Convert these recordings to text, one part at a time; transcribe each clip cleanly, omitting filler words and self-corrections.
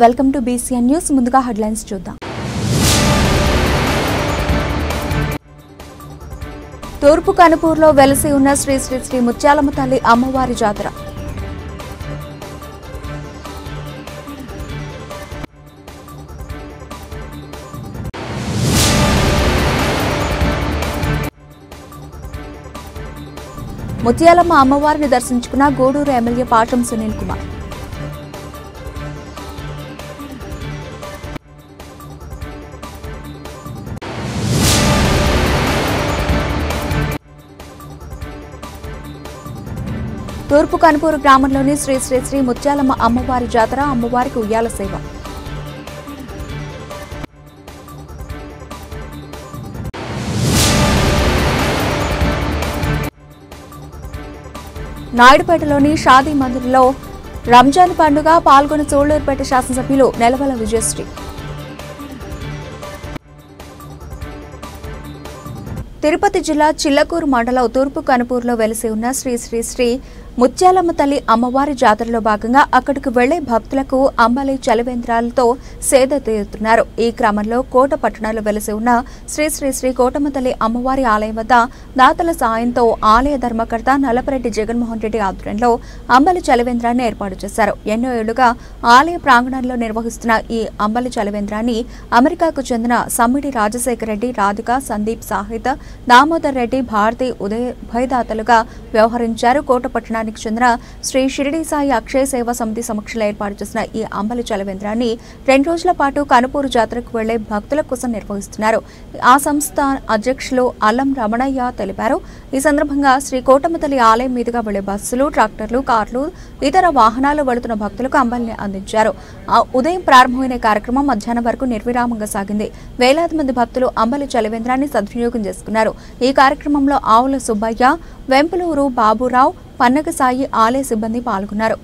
Welcome to BCN news. ముందుగా headlines చూద్దాం. తూర్పు కనుపూర్లో వెలసి ఉన్న శ్రీ శ్రీ శ్రీ ముత్యాలమ్మ తల్లి అమ్మవారి జాతర. ముత్యాలమ్మ అమ్మవారిని దర్శించుకున్న గూడూరు ఎమ్మెల్యే పాటం సునీల్ కుమార్. తూర్పు కనుపూరు గ్రామంలోని శ్రీ శ్రీ శ్రీ ముత్యాలమ్మ అమ్మవారి జాతర. అమ్మవారికి ఉయ్యాల సేవ. నాయుడుపేటలోని షాదీ మందిర్లో రంజాన్ పండుగ పాల్గొన్న సూళ్లూరుపేట శాసనసభ్యులు నెలవల విజయశ్రీ. తిరుపతి జిల్లా చిల్లకూరు మండలం తూర్పు కనుపూరులో వెలిసి ఉన్న శ్రీ శ్రీ శ్రీ ముత్యాలమ్మ తల్లి అమ్మవారి జాతరలో భాగంగా అక్కడికి వెళ్లే భక్తులకు అంబలి చలివేంద్రాలతో సేద తీరుతున్నారు. ఈ క్రమంలో కోట పట్టణంలో వెలిసి ఉన్న శ్రీ శ్రీ శ్రీ కోటమ్మ తల్లి అమ్మవారి ఆలయం వద్ద దాతల సాయంతో ఆలయ ధర్మకర్త నల్లపరెడ్డి జగన్మోహన్ రెడ్డి ఆధ్వర్యంలో అంబలి చలివేంద్రాన్ని ఏర్పాటు చేశారు. ఎన్నో ఏళ్లుగా ఆలయ ప్రాంగణంలో నిర్వహిస్తున్న ఈ అంబలి చలివేంద్రాన్ని అమెరికాకు చెందిన సమ్మిడి రాజశేఖర రెడ్డి, రాధిక, సందీప్ సాహిత్, దామోదర్ రెడ్డి, భారతి ఉభయదాతలుగా వ్యవహరించారు. కోట పట్టణానికి చెందిన శ్రీ షిరిడి సాయి అక్షయ సేవా సమితి సమక్షంలో ఏర్పాటు చేసిన ఈ అంబలి చలివేంద్రాన్ని 2 రోజుల పాటు కనుపూరు జాతరకు వెళ్లే భక్తుల కోసం నిర్వహిస్తున్నారు. ఆ సంస్థ అధ్యక్షులు అల్లం రమణయ్య తెలిపారు. ఈ సందర్భంగా శ్రీ కోటమ్మ తల్లి ఆలయం మీదుగా వెళ్లే బస్సులు, ట్రాక్టర్లు, కార్లు, ఇతర వాహనాలు వెళుతున్న భక్తులకు అంబలిని అందించారు. ఉదయం ప్రారంభమైన కార్యక్రమం మధ్యాహ్నం వరకు నిర్విరామంగా సాగింది. వేలాది మంది భక్తులు అంబలి చలివేంద్రాన్ని సద్వినియోగం చేసుకున్నారు. ఈ కార్యక్రమంలో ఆవుల సుబ్బయ్య, వెంపులూరు బాబురావు, పన్నగ సాయి ఆలయ సిబ్బంది పాల్గొన్నారు.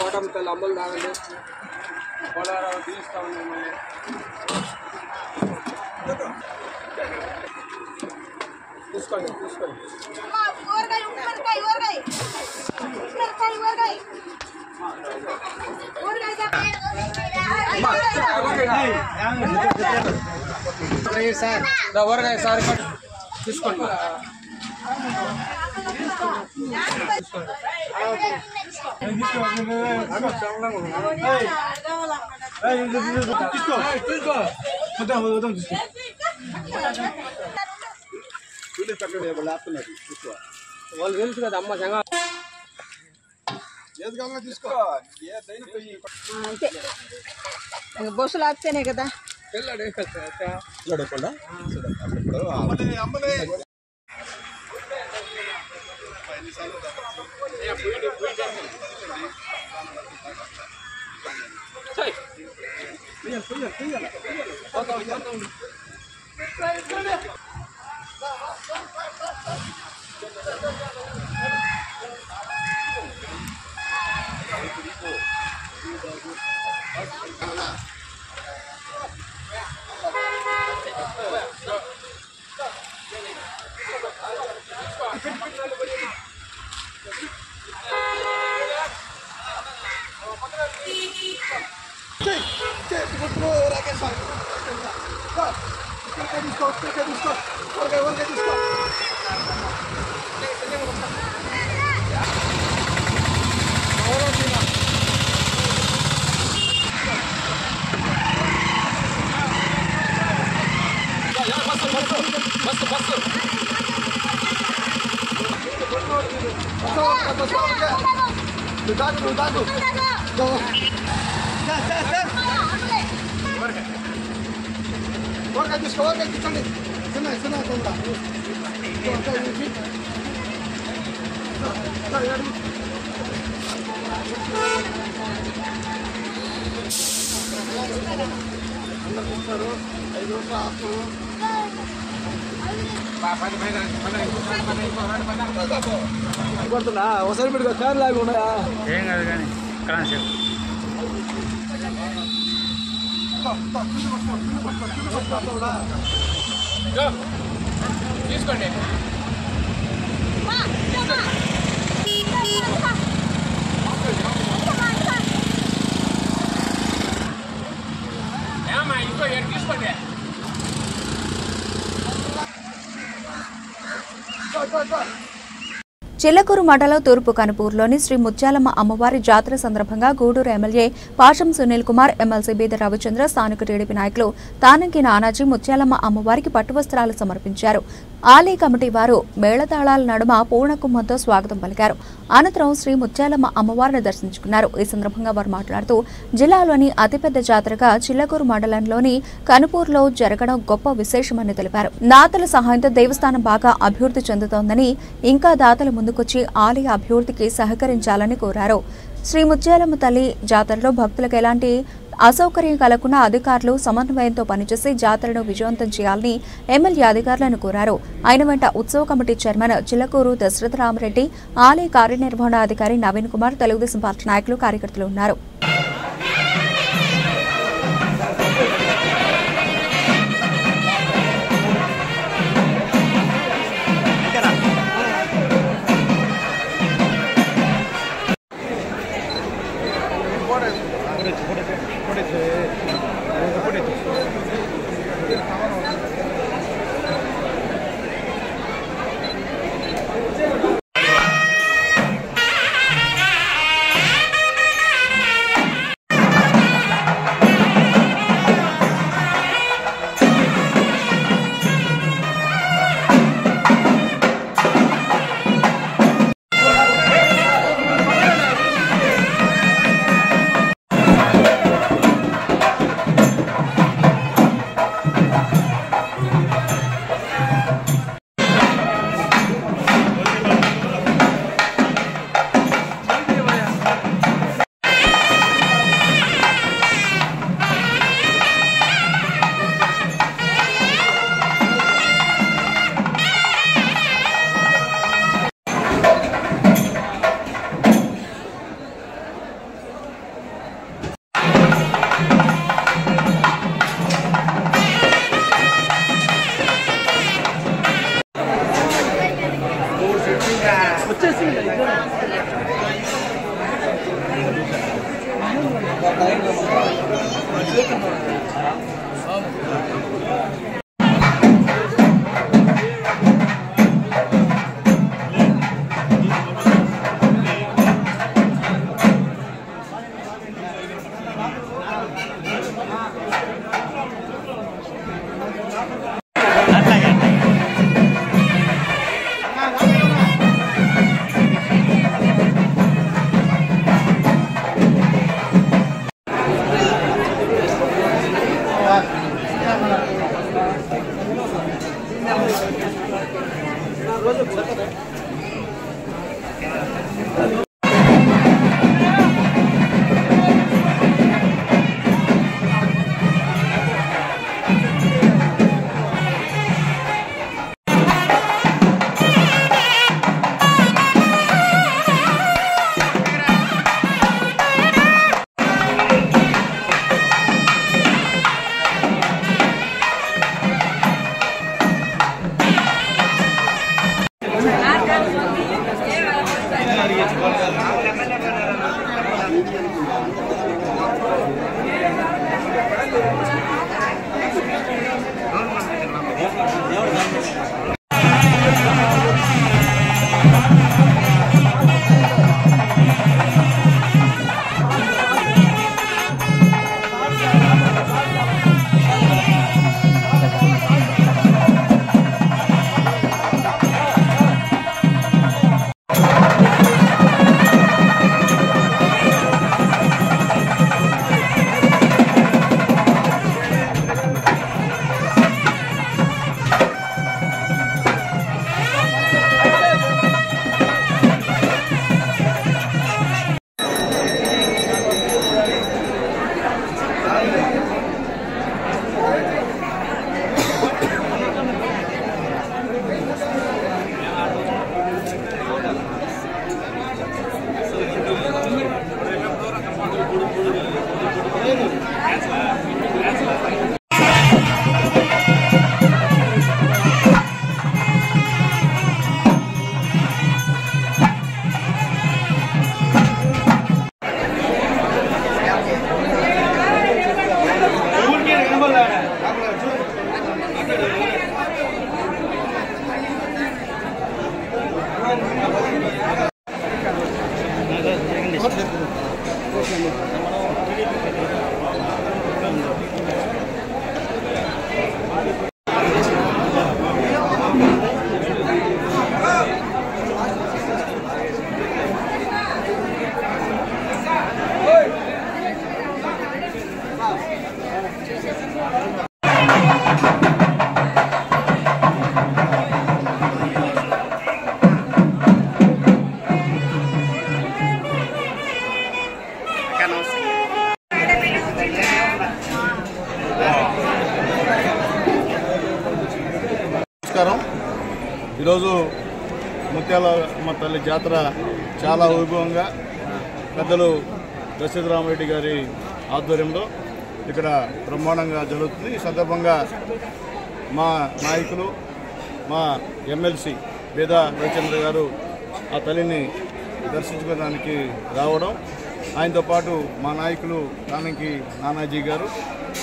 కోటమ్మ తల్లి అమ్మలు తాగండి. తీస్తా ఉన్నాం. తీసుకోండి తీసుకోండి. సార్ తీసుకోండి. వాళ్ళు తెలుసు కదా అమ్మ సంఘ బస్సులు ఆపితేనే కదా వెళ్ళాడు ఒకసారి మీరు కార్ లాగా ఉన్నాయా ఏం కాదు కానీ తీసుకోండి ఏమా ఇంకో ఎటు తీసుకోండి చిల్లకూరు మండలం తూర్పు కనుపూరులోని శ్రీ ముత్యాలమ్మ అమ్మవారి జాతర సందర్భంగా గూడూరు ఎమ్మెల్యే పాషం సునీల్ కుమార్, ఎమ్మెల్సీ బీద రవిచంద్ర, స్థానిక టీడీపీ నాయకులు తానంకి నానాజీ ముత్యాలమ్మ అమ్మవారికి పట్టువస్త్రాలు సమర్పించారు. ఆలయ కమిటీ వారు మేళతాళాల నడుమ పూర్ణకుంభంతో స్వాగతం పలికారు. అనంతరం శ్రీ ముత్యాలమ్మ అమ్మవారిని దర్శించుకున్నారు. ఈ సందర్భంగా వారు మాట్లాడుతూ జిల్లాలోని అతిపెద్ద జాతరగా చిల్లకూరు మండలంలోని కనుపూరులో జరగడం గొప్ప విశేషమని తెలిపారు. దాతల సహాయంతో దేవస్థానం బాగా అభివృద్ధి చెందుతోందని, ఇంకా దాతలు ముందుకొచ్చి ఆలయ అభివృద్ధికి సహకరించాలని కోరారు. శ్రీ ముత్యాలమ్మ తల్లి జాతరలో భక్తులకు ఎలాంటి అసౌకర్యం కలగకుండా అధికారులు సమన్వయంతో పనిచేసి జాతరను విజయవంతం చేయాలని ఎమ్మెల్యే అధికారులను కోరారు. ఆయన వెంట ఉత్సవ కమిటీ చైర్మన్ చిల్లకూరు దశరథరామరెడ్డి, ఆలయ కార్యనిర్వహణాధికారి నవీన్ కుమార్, తెలుగుదేశం పార్టీ నాయకులు, కార్యకర్తలు ఉన్నారు. నమస్కారం. ఈరోజు ముత్యాలమ్మ తల్లి జాతర చాలా వైభవంగా పెద్దలు దశరథరామరెడ్డి గారి ఆధ్వర్యంలో ఇక్కడ బ్రహ్మాండంగా జరుగుతుంది. ఈ సందర్భంగా మా నాయకులు మా ఎమ్మెల్సీ బేదా రవిచంద్ర గారు ఆ తల్లిని దర్శించుకోవడానికి రావడం, ఆయనతో పాటు మా నాయకులు కానంకి నానాజీ గారు,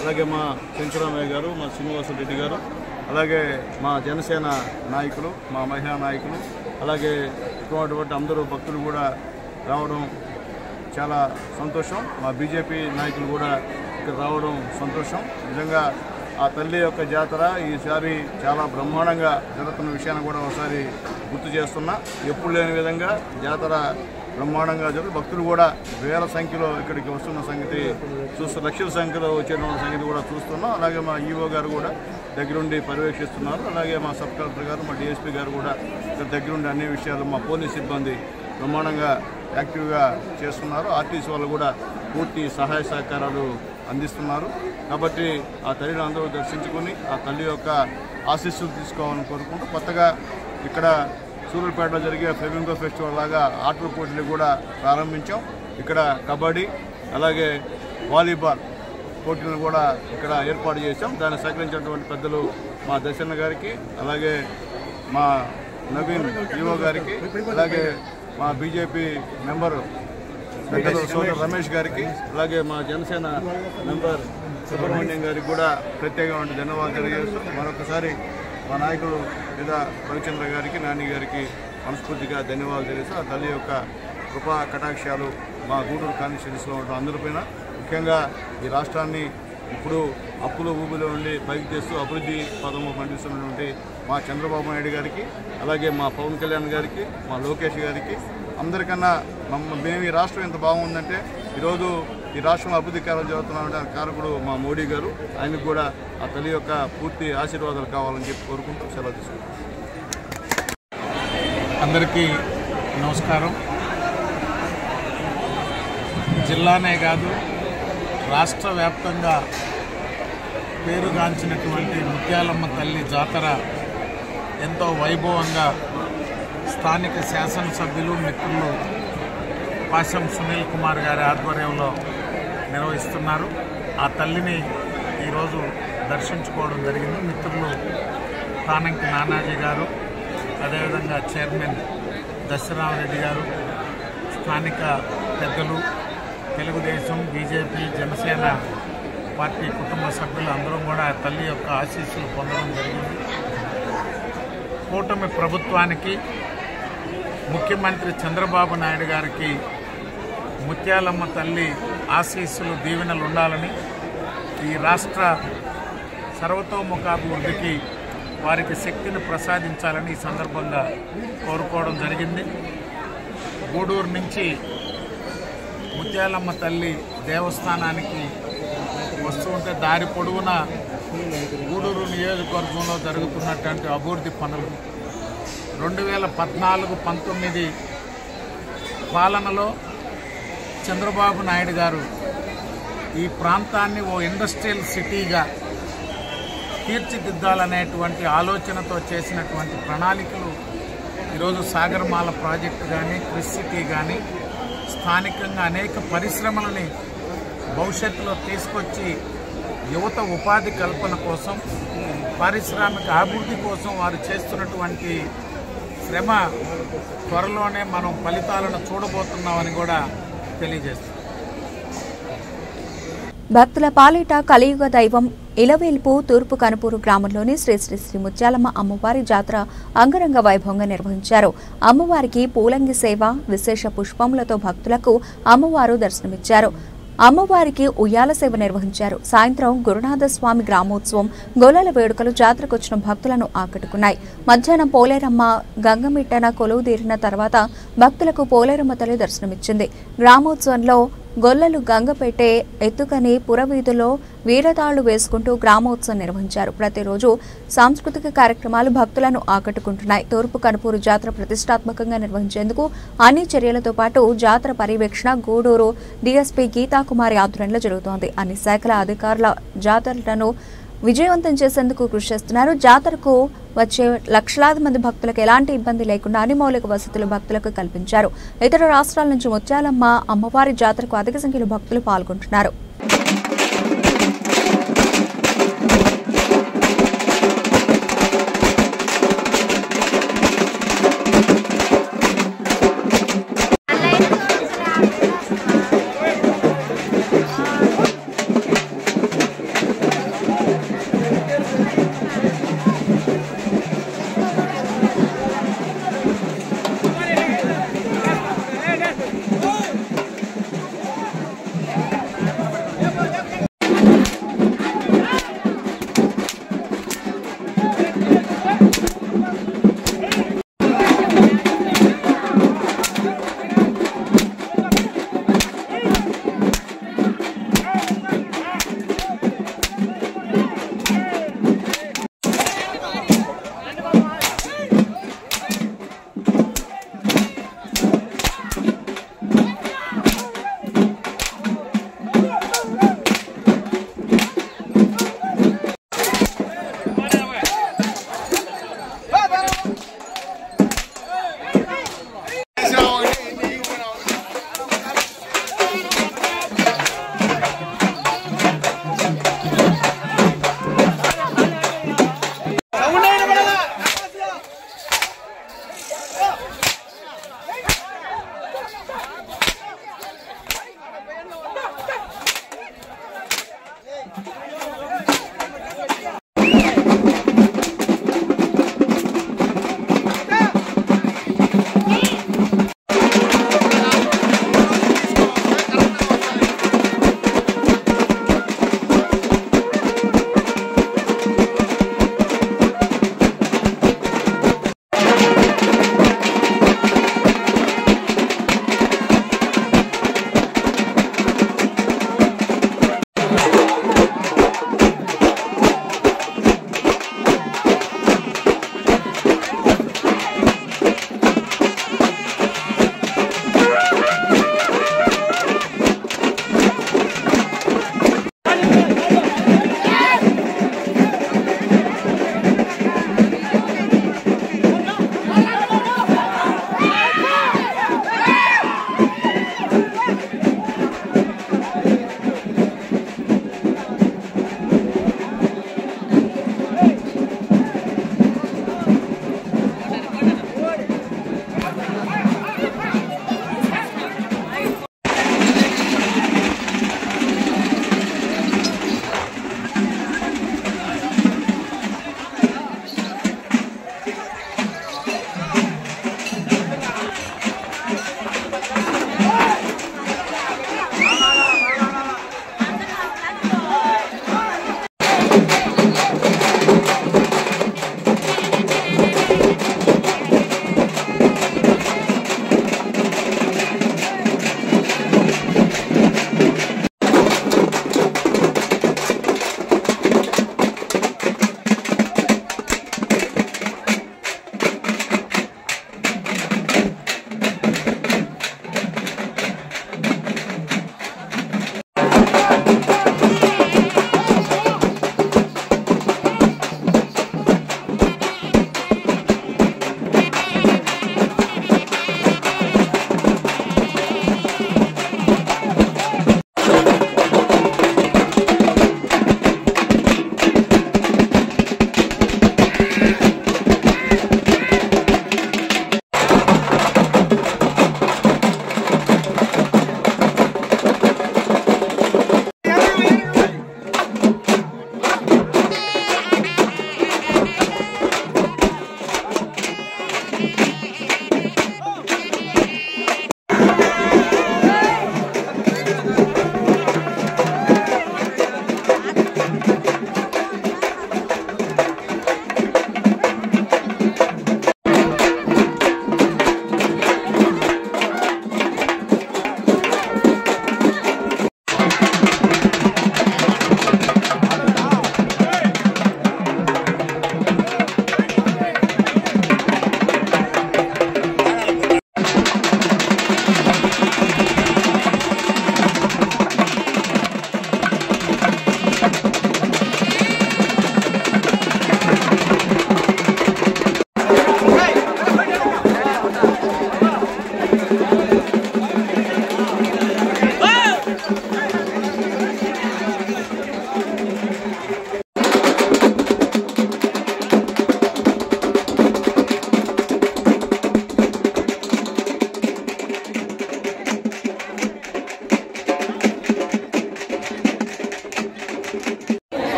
అలాగే మా శంకరామయ్య గారు, మా శ్రీనివాసరెడ్డి గారు, అలాగే మా జనసేన నాయకులు, మా మహిళా నాయకులు, అలాగే ఇటువంటి అందరూ భక్తులు కూడా రావడం చాలా సంతోషం. మా బీజేపీ నాయకులు కూడా ఇక్కడ రావడం సంతోషం. నిజంగా ఆ తల్లి యొక్క జాతర ఈసారి చాలా బ్రహ్మాండంగా జరుగుతున్న విషయాన్ని కూడా ఒకసారి గుర్తు చేస్తున్నా. ఎప్పుడు లేని విధంగా జాతర బ్రహ్మాండంగా జరుగుతుంది. భక్తులు కూడా వేల సంఖ్యలో ఇక్కడికి వస్తున్న సంగతి చూస్తూ, లక్షల సంఖ్యలో వచ్చిన సంగతి కూడా చూస్తున్నాం. అలాగే మా ఈఓ గారు కూడా దగ్గరుండి పర్యవేక్షిస్తున్నారు. అలాగే మా సబ్ కలెక్టర్ గారు, మా డిఎస్పీ గారు కూడా ఇక్కడ దగ్గరుండి అన్ని విషయాలు, మా పోలీస్ సిబ్బంది బ్రహ్మాండంగా యాక్టివ్గా చేస్తున్నారు. ఆర్టీసీ వాళ్ళు కూడా పూర్తి సహాయ సహకారాలు అందిస్తున్నారు. కాబట్టి ఆ తల్లిని అందరూ దర్శించుకొని ఆ తల్లి యొక్క ఆశీస్సులు తీసుకోవాలని కోరుకుంటూ, కొత్తగా ఇక్కడ సూర్యాపేటలో జరిగే ఫ్లెమింగో ఫెస్టివల్ లాగా ఆటల పోటీలు కూడా ప్రారంభించాం. ఇక్కడ కబడ్డీ అలాగే వాలీబాల్ పోటీలను కూడా ఇక్కడ ఏర్పాటు చేశాం. దాన్ని సహకరించినటువంటి పెద్దలు మా దర్శన గారికి, అలాగే మా నవీన్ ఈవో గారికి, అలాగే మా బీజేపీ మెంబరు పెద్దలు సోదరు రమేష్ గారికి, అలాగే మా జనసేన మెంబర్ సుబ్రహ్మణ్యం గారికి కూడా ప్రత్యేకమైన ధన్యవాదాలు తెలియజేస్తూ, మరొకసారి మా నాయకుడు లేదా రవిచంద్ర గారికి, నాని గారికి మనస్ఫూర్తిగా ధన్యవాదాలు తెలియజేస్తూ, ఆ తల్లి యొక్క కృపా కటాక్షాలు మా గూడూరు కాన్స్టిట్యున్సీలో ఉన్న అందరిపైన, ముఖ్యంగా ఈ రాష్ట్రాన్ని ఇప్పుడు అప్పుల ఊబిలో ఉండి పైకి తెస్తూ అభివృద్ధి పదము పండిస్తున్నటువంటి మా చంద్రబాబు నాయుడు గారికి, అలాగే మా పవన్ కళ్యాణ్ గారికి, మా లోకేష్ గారికి, అందరికన్నా మేము ఈ రాష్ట్రం ఎంత బాగుందంటే ఈరోజు ఈ రాష్ట్రంలో అభివృద్ధి కార్యాలు జరుగుతున్న కారకుడు మా మోడీ గారు. ఆయనకు కూడా ఆ తల్లి యొక్క పూర్తి ఆశీర్వాదాలు కావాలని చెప్పి కోరుకుంటూ సెలవు తీసుకుంటాం. అందరికీ నమస్కారం. జిల్లానే కాదు రాష్ట్ర వ్యాప్తంగా పేరుగాంచినటువంటి ముత్యాలమ్మ తల్లి జాతర ఎంతో వైభవంగా స్థానిక శాసనసభ్యులు మిత్రులు పాశం సునీల్ కుమార్ గారి ఆధ్వర్యంలో నిర్వహిస్తున్నారు. ఆ తల్లిని ఈరోజు దర్శించుకోవడం జరిగింది. మిత్రులు కానంకి నానాజీ గారు, అదేవిధంగా చైర్మన్ దశరథరామరెడ్డి గారు, స్థానిక పెద్దలు, బీజేపీ, జనసేన పార్టీ కుటుంబ సభ్యులు అందరూ కూడా తల్లి యొక్క ఆశీస్సులు పొందడం జరిగింది. కూటమి ప్రభుత్వానికి, ముఖ్యమంత్రి చంద్రబాబు నాయుడు గారికి ముత్యాలమ్మ తల్లి ఆశీస్సులు, దీవెనలు ఉండాలని, ఈ రాష్ట్ర సర్వతోముఖాభివృద్ధికి వారికి శక్తిని ప్రసాదించాలని ఈ సందర్భంగా కోరుకోవడం జరిగింది. గూడూరు నుంచి ముత్యాలమ్మ తల్లి దేవస్థానానికి వస్తూ ఉంటే దారి పొడవునా గూడూరు నియోజకవర్గంలో జరుగుతున్నటువంటి అభివృద్ధి పనులు 2014-19 పాలనలో చంద్రబాబు నాయుడు గారు ఈ ప్రాంతాన్ని ఓ ఇండస్ట్రియల్ సిటీగా తీర్చిదిద్దాలనేటువంటి ఆలోచనతో చేసినటువంటి ప్రణాళికలు ఈరోజు సాగర్మాల ప్రాజెక్టు కానీ, క్రిస్ సిటీ కానీ, స్థానికంగా అనేక పరిశ్రమలని భవిష్యత్తులో తీసుకొచ్చి యువత ఉపాధి కల్పన కోసం, పారిశ్రామిక అభివృద్ధి కోసం వారు చేస్తున్నటువంటి శ్రమ త్వరలోనే మనం ఫలితాలను చూడబోతున్నామని కూడా తెలియజేస్తుంది. భక్తుల పాలిట కలియుగ దైవం ఇలవేల్పు తూర్పు కనుపూరు గ్రామంలోని శ్రీ శ్రీ శ్రీ ముత్యాలమ్మ అమ్మవారి జాతర అంగరంగ వైభవంగా నిర్వహించారు. అమ్మవారికి పూలంగి సేవ, విశేష పుష్పములతో భక్తులకు అమ్మవారు దర్శనమిచ్చారు. అమ్మవారికి ఉయ్యాల సేవ నిర్వహించారు. సాయంత్రం గురునాథ స్వామి గ్రామోత్సవం, గొల్లల వేడుకలు జాతరకొచ్చిన భక్తులను ఆకట్టుకున్నాయి. మధ్యాహ్నం పోలేరమ్మ గంగమిట్టన కొలువు తీరిన తర్వాత భక్తులకు పోలేరమ్మ తల్లి దర్శనమిచ్చింది. గ్రామోత్సవంలో గొల్లలు గంగపెట్టే ఎత్తుకని పురవీధుల్లో వీరతాళ్లు వేసుకుంటూ గ్రామోత్సవం నిర్వహించారు. ప్రతిరోజు సాంస్కృతిక కార్యక్రమాలు భక్తులను ఆకట్టుకుంటున్నాయి. తూర్పు కనుపూరు జాతర ప్రతిష్టాత్మకంగా నిర్వహించేందుకు అన్ని చర్యలతో పాటు జాతర పర్యవేక్షణ గూడూరు డీఎస్పీ గీతాకుమారి ఆధ్వర్యంలో జరుగుతోంది. అన్ని శాఖల అధికారుల జాతరలను విజయవంతం చేసేందుకు కృషి చేస్తున్నారు. జాతరకు వచ్చే లక్షలాది మంది భక్తులకు ఎలాంటి ఇబ్బంది లేకుండా అన్ని మౌలిక వసతులు భక్తులకు కల్పించారు. ఇతర రాష్ట్రాల నుంచి ముత్యాలమ్మ అమ్మవారి జాతరకు అధిక సంఖ్యలో భక్తులు పాల్గొంటున్నారు.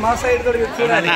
మా సైడ్ కూడా చూడాలి.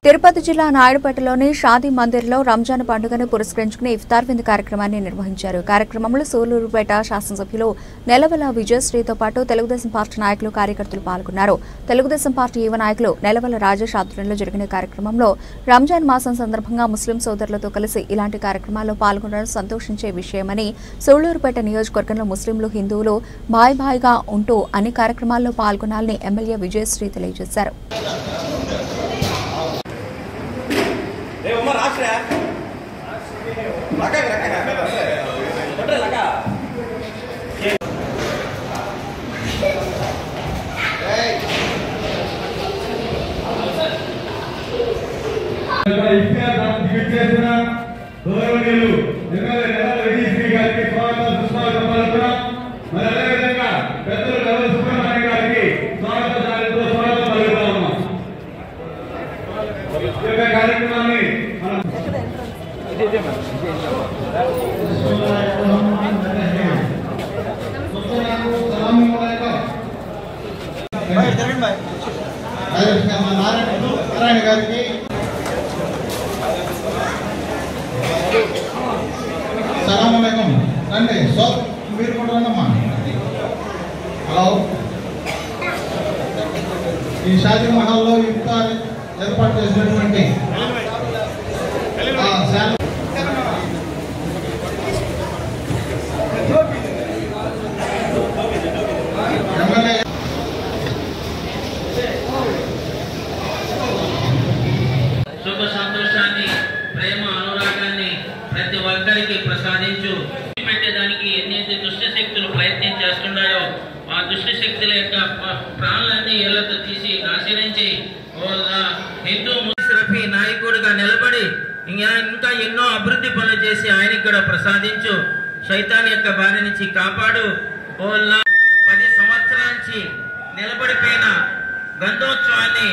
తిరుపతి జిల్లా నాయుడుపేటలోని షాదీ మందిర్లో రంజాన్ పండుగను పురస్కరించుకుని ఇఫ్తార్ విందు కార్యక్రమాన్ని నిర్వహించారు. కార్యక్రమంలో సూలూరుపేట శాసనసభ్యులు నెలవల విజయశ్రీతో పాటు తెలుగుదేశం పార్టీ నాయకులు కార్యకర్తలు పాల్గొన్నారు. తెలుగుదేశం పార్టీ యువ నాయకులు నెలవల రాజేష్ ఆధ్వర్యంలో జరిగిన కార్యక్రమంలో రంజాన్ మాసం సందర్భంగా ముస్లిం సోదరులతో కలిసి ఇలాంటి కార్యక్రమాల్లో పాల్గొనడం సంతోషించే విషయమని, సూళ్లూరుపేట నియోజకవర్గంలో ముస్లింలు హిందువులు భాయిగా ఉంటూ అన్ని కార్యక్రమాల్లో పాల్గొనాలని ఎమ్మెల్యే విజయశ్రీ తెలియజేశారు. నారాయణ గారికి సలాంకం రండి. సో మీరు కూడా రండమ్మా. హలో, ఈ షాదీ మహల్లో ఇఫ్తార్ ఏర్పాటు చేసినటువంటి ఎమ్మెల్యే సుఖ సంతోషాన్ని, ప్రేమ, అనురాగాన్ని ప్రతి ఒక్కరికి ప్రసాదించు. పెట్టేదానికి ఎన్నైతే దుష్ట శక్తులు ప్రయత్నం చేస్తున్నాయో ఆ దుష్ట శక్తుల యొక్క ప్రాణాలన్నీ ఏళ్లతో తీసి నాశనించి హిందూ ముస్లిం నాయకుడిగా నిలబడి ఇంకా ఎన్నో అభివృద్ధి పనులు చేసి ఆయనకి కూడా ప్రసాదించు. శైతాన్ యొక్క బారి నుంచి కాపాడు. 10 సంవత్సరాల నుంచి నిలబడిపోయిన గంధోత్సవాన్ని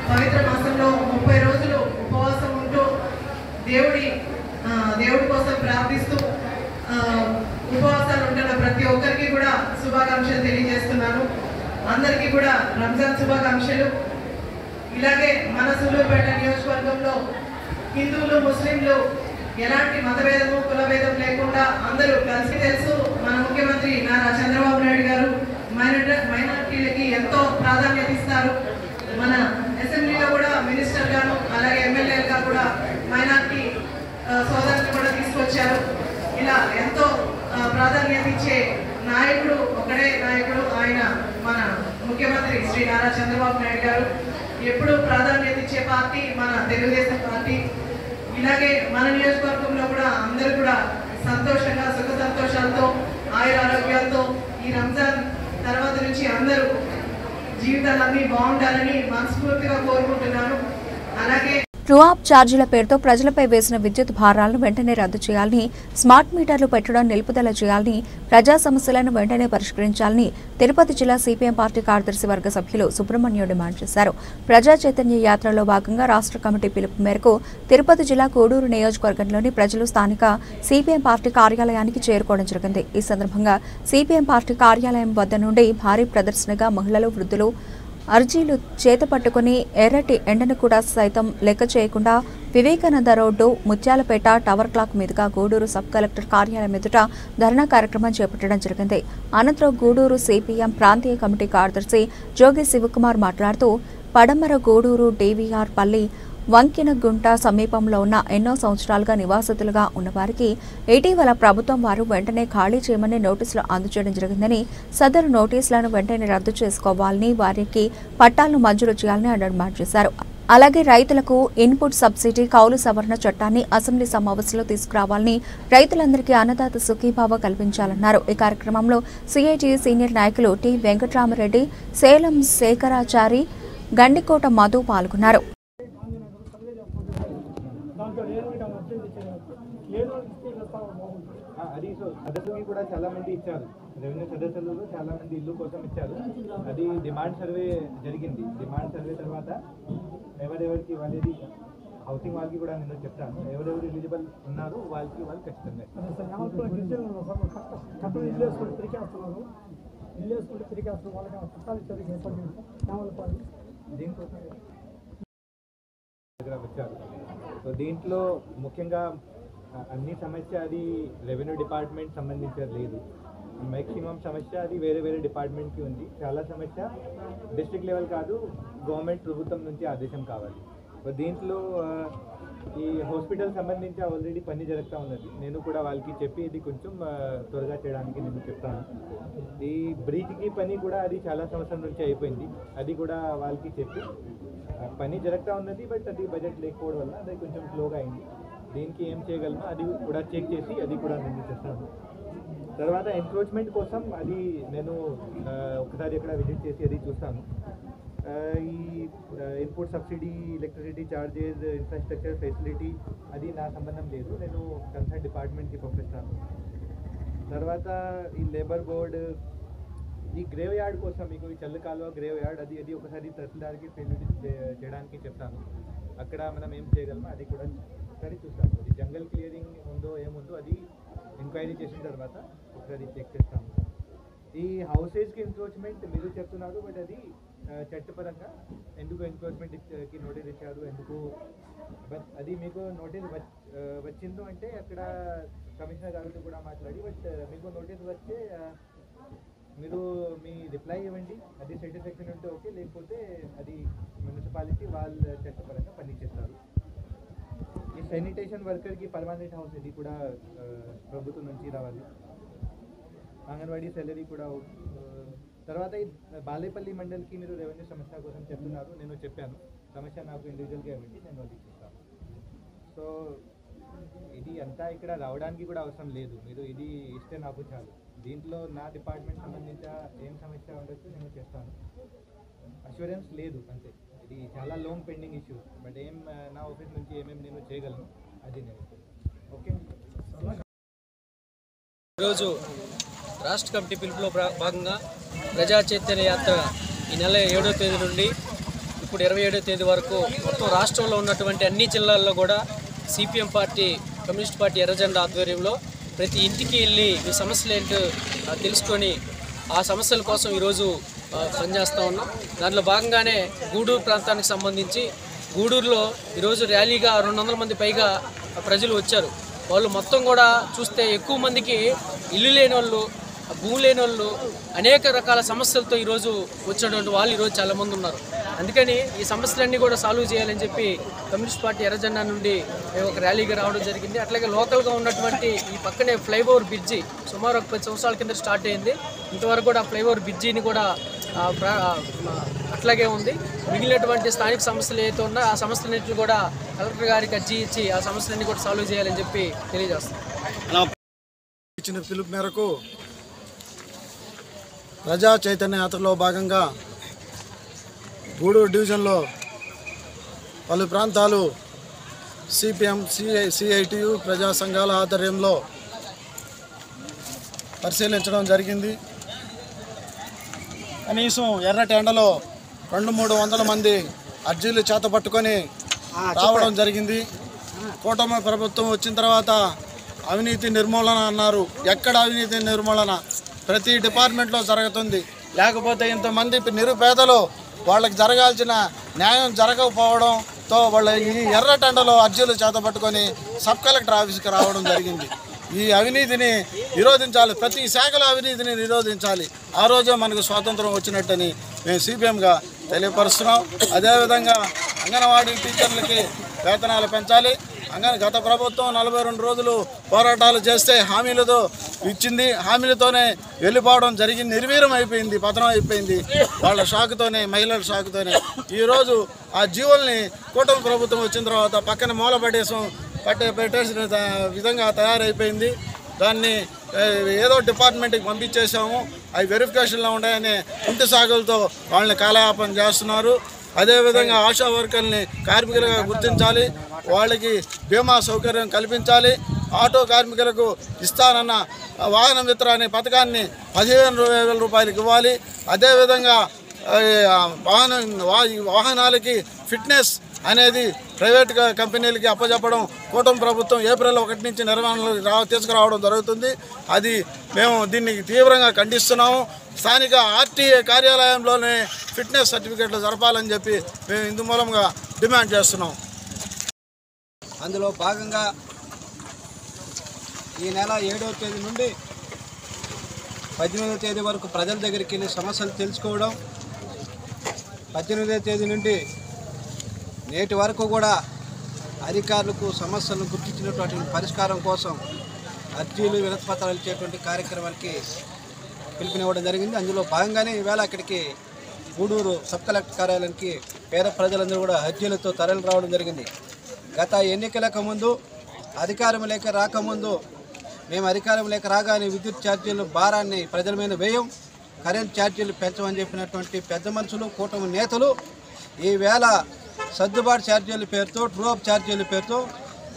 పవిత్ర మాసంలో 30 రోజులు ఉపవాసం ఉంటూ దేవుడి కోసం ప్రార్థిస్తూ ఉపవాసాలు ఉంటున్న ప్రతి ఒక్కరికి కూడా శుభాకాంక్షలు తెలియజేస్తున్నాను. అందరికీ కూడా రంజాన్ శుభాకాంక్షలు. ఇలాగే మన సూళ్లూరుపేట నియోజకవర్గంలో హిందువులు ముస్లింలు ఎలాంటి మతభేదము కులభేదం లేకుండా అందరూ కలిసి తెలుసు. మన ముఖ్యమంత్రి నారా చంద్రబాబు నాయుడు గారు మైనారిటీలకి ఎంతో ప్రాధాన్యత ఇస్తారు. మన అసెంబ్లీలో కూడా మినిస్టర్ గాను అలాగే ఎమ్మెల్యేలుగా కూడా మైనారిటీ సోదరులు కూడా తీసుకొచ్చారు. ఇలా ఎంతో ప్రాధాన్యత ఇచ్చే నాయకుడు ఒకడే నాయకుడు, ఆయన మన ముఖ్యమంత్రి శ్రీ నారా చంద్రబాబు నాయుడు గారు. ఎప్పుడు ప్రాధాన్యత ఇచ్చే పార్టీ మన తెలుగుదేశం పార్టీ. ఇలాగే మన నియోజకవర్గంలో కూడా అందరూ కూడా సంతోషంగా సుఖ సంతోషాలతో ఆయుర ఆరోగ్యాలతో ఈ రంజాన్ తర్వాత నుంచి అందరూ జీవితాలన్నీ బాగుండాలని మనస్ఫూర్తిగా కోరుకుంటున్నాను. అలాగే ట్రూ-అప్ ఛార్జీల పేరుతో ప్రజలపై వేసిన విద్యుత్ భారాలను వెంటనే రద్దు చేయాలని, స్మార్ట్ మీటర్లు పెట్టడం నిలుపుదల చేయాలని, ప్రజా సమస్యలను వెంటనే పరిష్కరించాలని తిరుపతి జిల్లా సిపిఎం పార్టీ కార్యదర్శి వర్గ సభ్యులు సుబ్రహ్మణ్యం డిమాండ్ చేశారు. ప్రజా చైతన్య యాత్రలో భాగంగా రాష్ట్ర కమిటీ పిలుపు మేరకు తిరుపతి జిల్లా కోడూరు నియోజకవర్గంలోని ప్రజలు స్థానిక సిపిఎం పార్టీ కార్యాలయానికి చేరుకోవడం జరిగింది. ఈ సందర్భంగా సిపిఎం పార్టీ కార్యాలయం వద్ద నుండి భారీ ప్రదర్శనగా మహిళలు, వృద్ధులు అర్జీలు చేతపట్టుకుని ఎర్రటి ఎండను కూడా సైతం లెక్క చేయకుండా Vivekananda road, Mutyalapeta tower clock మీదుగా గూడూరు సబ్ కలెక్టర్ కార్యాలయం ఎదుట ధర్నా కార్యక్రమం చేపట్టడం జరిగింది. అనంతరం గూడూరు సిపిఎం ప్రాంతీయ కమిటీ కార్యదర్శి జోగి శివకుమార్ మాట్లాడుతూ పడమర గూడూరు డివిఆర్ పల్లి వంకినగుంట సమీపంలో ఉన్న ఎన్నో సంవత్సరాలుగా నివాసితులుగా ఉన్నవారికి ఇటీవల ప్రభుత్వం వారు వెంటనే ఖాళీ చేయమని నోటీసులు అందజేయడం జరిగిందని, సదరు నోటీసులను వెంటనే రద్దు చేసుకోవాలని, వారికి పట్టాలను మంజూరు చేయాలని డిమాండ్ చేశారు. అలాగే రైతులకు ఇన్పుట్ సబ్సిడీ కౌలు సవరణ చట్టాన్ని అసెంబ్లీ సమావేశంలో తీసుకురావాలని, రైతులందరికీ అన్నదాత సుఖీభావ కల్పించాలన్నారు. ఈ కార్యక్రమంలో సిఐటి సీనియర్ నాయకులు టి వెంకటరామరెడ్డి, సేలం శేఖరాచారి, గండికోట మధు పాల్గొన్నారు. అది సదస్సుకి కూడా చాలా మంది ఇచ్చారు, రెవెన్యూ సదస్సులు చాలా మంది ఇల్లు కోసం ఇచ్చారు. అది డిమాండ్ సర్వే జరిగింది. డిమాండ్ సర్వే తర్వాత ఎవరెవరికి వాళ్ళది హౌసింగ్ వాళ్ళకి కూడా నేను చెప్తాను, ఎవరెవరు ఎలిజిబుల్ ఉన్నారు వాళ్ళకి వాళ్ళు ఖచ్చితంగా దీనికోసం వచ్చారు. సో దీంట్లో ముఖ్యంగా అన్ని సమస్య అది రెవెన్యూ డిపార్ట్మెంట్ సంబంధించి లేదు. మ్యాక్సిమం సమస్య అది వేరే వేరే డిపార్ట్మెంట్కి ఉంది. చాలా సమస్య డిస్ట్రిక్ట్ లెవెల్ కాదు, గవర్నమెంట్ ప్రభుత్వం నుంచి ఆదేశం కావాలి. సో దీంట్లో ఈ హాస్పిటల్ సంబంధించి ఆల్రెడీ పని జరుగుతూ ఉన్నది. నేను కూడా వాళ్ళకి చెప్పి ఇది కొంచెం త్వరగా చేయడానికి నేను చెప్తాను. ఈ బ్రిడ్జ్కి పని కూడా అది చాలా సంవత్సరం నుంచి అయిపోయింది. అది కూడా వాళ్ళకి చెప్పి పని జరుగుతూ ఉన్నది. బట్ అది బడ్జెట్ లేకపోవడం వల్ల అది కొంచెం స్లోగా అయింది. దీనికి ఏం చేయగలమో అది కూడా చెక్ చేసి అది కూడా నేను చేస్తాను. తర్వాత ఎన్క్రోచ్మెంట్ కోసం అది నేను ఒకసారి అక్కడ విజిట్ చేసి అది చూస్తాను. ఈ input subsidy, electricity charges, infrastructure facility అది నా సంబంధం లేదు, నేను కన్సర్న్ డిపార్ట్మెంట్కి పంపిస్తాను. తర్వాత ఈ లేబర్ బోర్డ్, ఈ గ్రేవ్ యార్డ్ కోసం మీకు ఈ చల్ల కాలువ గ్రేవ్ యార్డ్ అది ఒకసారి తహసీల్దార్కి ఫెసిలిటీ చేయడానికి చెప్తాను. అక్కడ మనం ఏం చేయగలమో అది కూడా ఒకసారి చూస్తాము. అది జంగల్ క్లియరింగ్ ఉందో ఏముందో అది ఎంక్వైరీ చేసిన తర్వాత ఒకసారి చెక్ చేస్తాము. ఈ హౌసెస్కి ఎన్క్రోచ్మెంట్ మీరు చెప్తున్నారు, బట్ అది చట్టపరంగా ఎందుకు ఎన్క్రోచ్మెంట్కి నోటీస్ ఇచ్చారు, ఎందుకు, బట్ అది మీకు నోటీస్ వచ్చిందో అంటే అక్కడ కమిషనర్ గారితో కూడా మాట్లాడి, బట్ మీకు నోటీస్ వచ్చే మీరు మీ రిప్లై ఇవ్వండి. అది సాటిస్ఫాక్షన్ ఉంటే ఓకే, లేకపోతే అది మున్సిపాలిటీ వాళ్ళ చట్టపరంగా పనిచేస్తారు. ఈ శానిటేషన్ వర్కర్కి పర్మనెంట్ హౌస్ ఇది కూడా ప్రభుత్వం నుంచి రావాలి. అంగన్వాడీ సాలరీ కూడా. తర్వాత ఈ బాలేపల్లి మండలికి మీరు రెవెన్యూ సమస్య కోసం చెప్తున్నారు, నేను చెప్పాను సమస్య నాకు ఇండివిజువల్గా ఇవ్వండి, నేను అది చూస్తాను. సో ఇది అంతా ఇక్కడ రావడానికి కూడా అవసరం లేదు, మీరు ఇది ఇస్తే నాకు చాలు. దీంట్లో నా డిపార్ట్మెంట్ సంబంధించిన ఏం సమస్య ఉండొచ్చు నేను చేస్తాను. అష్యూరెన్స్ లేదు అంతే. ఇది చాలా లాంగ్ పెండింగ్ ఇష్యూ, బట్ ఏం నా ఆఫీస్ నుంచి ఏమేమి నేను చేయగలను అది నేను. ఓకే, ఈరోజు రాష్ట్ర కమిటీ పిలుపులో భాగంగా ప్రజా చైతన్య యాత్ర ఈ నెల 7వ తేదీ నుండి ఇప్పుడు 27వ తేదీ వరకు మొత్తం రాష్ట్రంలో ఉన్నటువంటి అన్ని జిల్లాల్లో కూడా సిపిఎం పార్టీ, కమ్యూనిస్ట్ పార్టీ ఎర్రజెండా ఆధ్వర్యంలో ప్రతి ఇంటికి వెళ్ళి మీ సమస్యలు ఏంటో తెలుసుకొని ఆ సమస్యల కోసం ఈరోజు పనిచేస్తూ ఉన్నాం. దాంట్లో భాగంగానే గూడూరు ప్రాంతానికి సంబంధించి గూడూరులో ఈరోజు ర్యాలీగా 200 మంది పైగా ప్రజలు వచ్చారు. వాళ్ళు మొత్తం కూడా చూస్తే ఎక్కువ మందికి ఇల్లు లేని వాళ్ళు, భూమి లేని వాళ్ళు అనేక రకాల సమస్యలతో ఈరోజు వచ్చినటువంటి వాళ్ళు ఈరోజు చాలామంది ఉన్నారు. అందుకని ఈ సమస్యలన్నీ కూడా సాల్వ్ చేయాలని చెప్పి కమ్యూనిస్ట్ పార్టీ ఎర్రజెండా నుండి మేము ఒక ర్యాలీగా రావడం జరిగింది. అట్లాగే లోకల్గా ఉన్నటువంటి ఈ పక్కనే ఫ్లైఓవర్ బ్రిడ్జి సుమారు ఒక 10 సంవత్సరాల కింద స్టార్ట్ అయింది. ఇంతవరకు కూడా ఫ్లైఓవర్ బ్రిడ్జిని కూడా అట్లాగే ఉంది. మిగిలినటువంటి స్థానిక సమస్యలు ఏదైతే ఉన్నాయో ఆ సమస్యలన్నింటినీ కూడా కలెక్టర్ గారికి అర్జీ ఇచ్చి ఆ సమస్యలన్నీ కూడా సాల్వ్ చేయాలని చెప్పి తెలియజేస్తాం. ఇచ్చిన పిలుపు మేరకు ప్రజా చైతన్య యాత్రలో భాగంగా గూడూరు డివిజన్లో పలు ప్రాంతాలు సిపిఎం సిఐటియు ప్రజా సంఘాల ఆధ్వర్యంలో పరిశీలించడం జరిగింది. కనీసం ఎర్రటి ఎండలో 200-300 మంది అర్జీలు చేతపట్టుకొని రావడం జరిగింది. కూటమి ప్రభుత్వం వచ్చిన తర్వాత అవినీతి నిర్మూలన అన్నారు. ఎక్కడ అవినీతి నిర్మూలన? ప్రతి డిపార్ట్మెంట్లో జరుగుతుంది. లేకపోతే ఇంతమంది నిరుపేదలు వాళ్ళకి జరగాల్సిన న్యాయం జరగకపోవడంతో వాళ్ళ ఈ ఎర్రటెండలో అర్జీలు చేతపట్టుకొని సబ్ కలెక్టర్ ఆఫీస్కి రావడం జరిగింది. ఈ అవినీతిని నిరోధించాలి, ప్రతి శాఖలో అవినీతిని నిరోధించాలి. ఆ రోజే మనకు స్వాతంత్రం వచ్చినట్టని మేము సిపిఎంగా తెలియపరుస్తున్నాం. అదేవిధంగా అంగన్వాడీ టీచర్లకి వేతనాలు పెంచాలి. గత ప్రభుత్వం 42 రోజులు పోరాటాలు చేస్తే హామీలతో ఇచ్చింది. హామీలతోనే వెళ్ళిపోవడం జరిగింది. నిర్వీర్యం అయిపోయింది, పతనం అయిపోయింది. వాళ్ళ షాకుతోనే, మహిళల షాకుతోనే ఈరోజు ఆ జీవుల్ని కూటమి ప్రభుత్వం వచ్చిన తర్వాత పక్కన మూల పెట్టేసిన విధంగా తయారైపోయింది. దాన్ని ఏదో డిపార్ట్మెంట్కి పంపించేసాము. అవి వెరిఫికేషన్లో ఉన్నాయని ఇంటి సాగులతో వాళ్ళని కాలయాపన చేస్తున్నారు. అదేవిధంగా ఆశా వర్కర్ని కార్మికులుగా గుర్తించాలి, వాళ్ళకి బీమా సౌకర్యం కల్పించాలి. ఆటో కార్మికులకు ఇస్తానన్న వాహన మిత్ర అనే పథకాన్ని 15,000 రూపాయలకి ఇవ్వాలి. అదేవిధంగా వాహనాలకి ఫిట్నెస్ అనేది ప్రైవేట్ కంపెనీలకి అప్పచెప్పడం కూటమి ప్రభుత్వం ఏప్రిల్ 1 నుంచి నిర్వహణలో తీసుకురావడం జరుగుతుంది. అది మేము దీన్ని తీవ్రంగా ఖండిస్తున్నాము. స్థానిక ఆర్టీఏ కార్యాలయంలోనే ఫిట్నెస్ సర్టిఫికెట్లు జరపాలని చెప్పి మేము ఇందు మూలంగా డిమాండ్ చేస్తున్నాం. అందులో భాగంగా ఈ నెల 7వ తేదీ నుండి 18వ తేదీ వరకు ప్రజల దగ్గరికి వెళ్ళి సమస్యలు తెలుసుకోవడం, 18వ తేదీ నుండి నేటి వరకు కూడా అధికారులకు సమస్యలను గుర్తించినటువంటి పరిష్కారం కోసం అర్జీలు వినతిపత్రాలు ఇచ్చేటువంటి కార్యక్రమానికి పిలుపునివ్వడం జరిగింది. అందులో భాగంగానే ఈవేళ అక్కడికి గూడూరు సబ్ కలెక్టర్ కార్యాలయానికి పేద ప్రజలందరూ కూడా అర్జీలతో తరలి రావడం జరిగింది. గత ఎన్నికలకు ముందు అధికారం లేక రాకముందు మేము అధికారం లేక రాగానే విద్యుత్ ఛార్జీల భారాన్ని ప్రజల మీద వేయం, కరెంట్ ఛార్జీలు పెంచమని చెప్పినటువంటి పెద్ద మనుషులు, కూటమి నేతలు ఈవేళ సర్దుబాటు ఛార్జీల పేరుతో, ట్రూఅప్ ఛార్జీల పేరుతో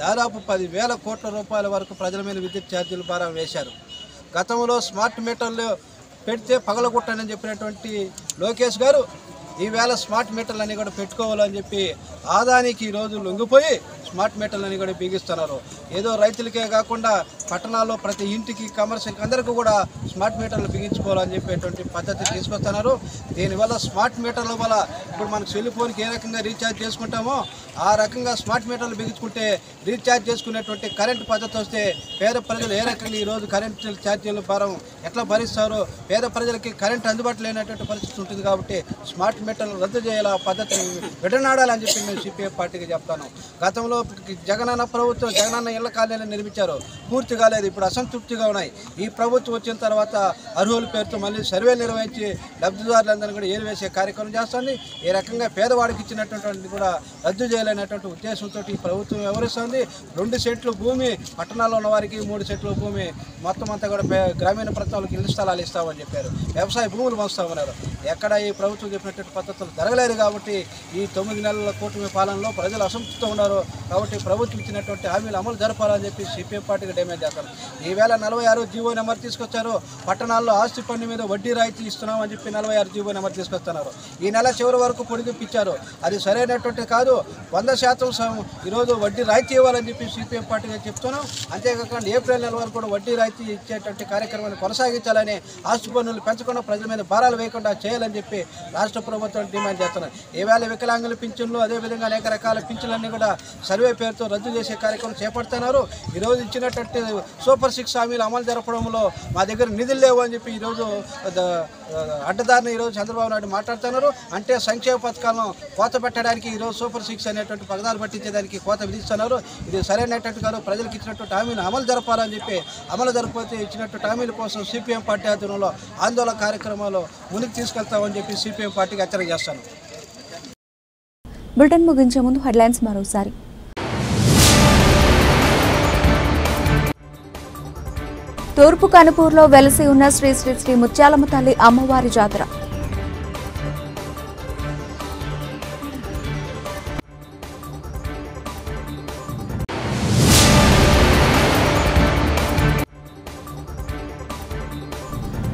దాదాపు 10,000 కోట్ల రూపాయల వరకు ప్రజల మీద విద్యుత్ ఛార్జీల భారం వేశారు. గతంలో స్మార్ట్ మీటర్లు పెడితే పగలగొట్టనని చెప్పినటువంటి లోకేష్ గారు ఈవేళ స్మార్ట్ మీటర్లన్నీ కూడా పెట్టుకోవాలని చెప్పి ఆదానికి ఈరోజు లొంగిపోయి స్మార్ట్ మీటర్లని కూడా బిగిస్తున్నారు. ఏదో రైతులకే కాకుండా పట్టణాల్లో ప్రతి ఇంటికి, కమర్షియల్కి అందరికీ కూడా స్మార్ట్ మీటర్లు బిగించుకోవాలని చెప్పేటువంటి పద్ధతి తీసుకొస్తున్నారు. దీనివల్ల స్మార్ట్ మీటర్ల వల్ల ఇప్పుడు మనకు సెల్ ఫోన్కి ఏ రకంగా రీఛార్జ్ చేసుకుంటామో ఆ రకంగా స్మార్ట్ మీటర్లు బిగించుకుంటే రీఛార్జ్ చేసుకునేటువంటి కరెంటు పద్ధతి వస్తే పేద ప్రజలు ఏ రకంగా ఈరోజు కరెంటు ఛార్జీల భారం ఎట్లా భరిస్తారో, పేద ప్రజలకి కరెంటు అందుబాటులో లేనటువంటి పరిస్థితి ఉంటుంది. కాబట్టి స్మార్ట్ మీటర్లు రద్దు చేయాలి, ఆ పద్ధతిని విడనాడాలని చెప్పి మేము సిపిఐ పార్టీకి చెప్తాను. గతంలో జగనన్న ప్రభుత్వం జగనన్న ఇళ్ల కాలనీలు నిర్మించారు, పూర్తి కాలేదు, ఇప్పుడు అసంతృప్తిగా ఉన్నాయి. ఈ ప్రభుత్వం వచ్చిన తర్వాత అర్హుల పేరుతో మళ్ళీ సర్వే నిర్వహించి లబ్ధిదారులందరినీ కూడా ఏరివేసే కార్యక్రమం చేస్తుంది. ఈ రకంగా పేదవాడికి ఇచ్చినటువంటి కూడా రద్దు చేయాలనేటువంటి ఉద్దేశంతో ఈ ప్రభుత్వం వ్యవహరిస్తుంది. 2 సెంట్లు భూమి పట్టణాల్లో ఉన్న వారికి, 3 సెంట్ల భూమి మొత్తం అంతా కూడా గ్రామీణ ప్రాంతాలకు ఇళ్ల స్థలాలు ఇస్తామని చెప్పారు, వ్యవసాయ భూములు పంచుతామన్నారు. ఎక్కడ ఈ ప్రభుత్వం చెప్పినటువంటి పద్ధతులు జరగలేదు. కాబట్టి ఈ 9 నెలల కూటమి పాలనలో ప్రజలు అసంతృప్తితో ఉన్నారు. కాబట్టి ప్రభుత్వం ఇచ్చినటువంటి హామీలు అమలు జరపాలని చెప్పి సిపిఎం పార్టీకి డిమాండ్ చేస్తారు. ఈవేళ 46 జీవో నెంబర్ తీసుకొచ్చారు. పట్టణాల్లో ఆస్తి పన్ను మీద వడ్డీ రాయితీ ఇస్తున్నామని చెప్పి 46 జీవో నెంబర్ తీసుకొస్తున్నారు. ఈ నెల చివరి వరకు పొడిగిప్పించారు. అది సరైనటువంటి కాదు. 100% ఈరోజు వడ్డీ రాయితీ ఇవ్వాలని చెప్పి సిపిఎం పార్టీగా చెప్తున్నాం. అంతేకాకుండా ఏప్రిల్ నెల వరకు కూడా వడ్డీ రాయితీ ఇచ్చేటువంటి కార్యక్రమాన్ని కొనసాగించాలని, ఆస్తి పన్నులు పెంచకుండా ప్రజల మీద భారాలు వేయకుండా చేయాలని చెప్పి రాష్ట్ర ప్రభుత్వం డిమాండ్ చేస్తున్నారు. ఈవేళ వికలాంగుల పింఛన్లు, అదేవిధంగా అనేక రకాల పింఛన్లన్నీ కూడా సర్వే పేరుతో రద్దు చేసే కార్యక్రమం చేపడుతున్నారు. ఈరోజు ఇచ్చినటువంటి సూపర్ 6 హామీలు అమలు జరపడంలో మా దగ్గర నిధులు లేవు అని చెప్పి ఈరోజు అడ్డదారిని ఈరోజు చంద్రబాబు నాయుడు మాట్లాడుతున్నారు. అంటే సంక్షేమ పథకాలను కోత పెట్టడానికి ఈరోజు సూపర్ 6 అనేటువంటి పథకాలు పట్టించేదానికి కోత విధిస్తున్నారు. ఇది సరైనటువంటి కాదు. ప్రజలకు ఇచ్చినటువంటి హామీని అమలు జరపాలని చెప్పి అమలు జరపకపోతే ఇచ్చినటువంటి హామీల కోసం సిపిఎం పార్టీ ఆధ్వర్యంలో ఆందోళన కార్యక్రమాలు ముందుకు తీసుకెళ్తామని చెప్పి సిపిఎం పార్టీకి హెచ్చరిక చేస్తాను. బులెటిన్ ముగించే ముందు హెడ్లైన్స్ మరోసారి. తూర్పు కనుపూర్లో వెలసి ఉన్న శ్రీ శ్రీ శ్రీ ముత్యాలమ్మ తల్లి అమ్మవారి జాతర.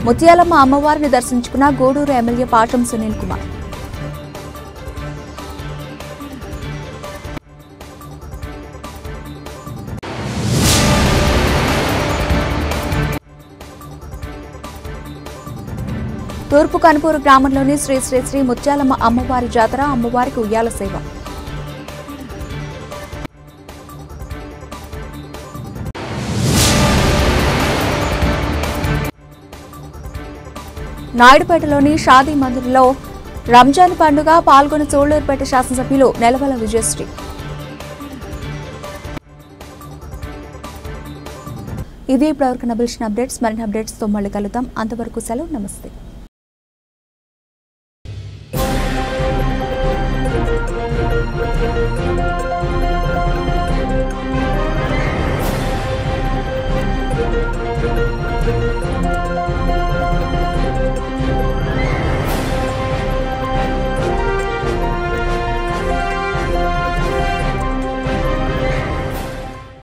ముత్యాలమ్మ అమ్మవారిని దర్శించుకున్న గూడూరు ఎమ్మెల్యే పాటం సునీల్ కుమార్. తూర్పు కనుపూరు గ్రామంలోని శ్రీ శ్రీ శ్రీ ముత్యాలమ్మ అమ్మవారి జాతర, అమ్మవారికి ఉయ్యాల సేవ. నాయుడుపేటలోని షాదీ మందిర్లో రంజాన్ పండుగ పాల్గొన్న సోళ్లూరుపేట శాసనసభ్యులు నెలవల విజయశ్రీ. ఇది ఇప్పటివరకు నబిల్షన్ అప్డేట్స్. మరిన్ని అప్డేట్స్తో మళ్ళీ కలుద్దాం. అంతవరకు సెలవు. నమస్తే.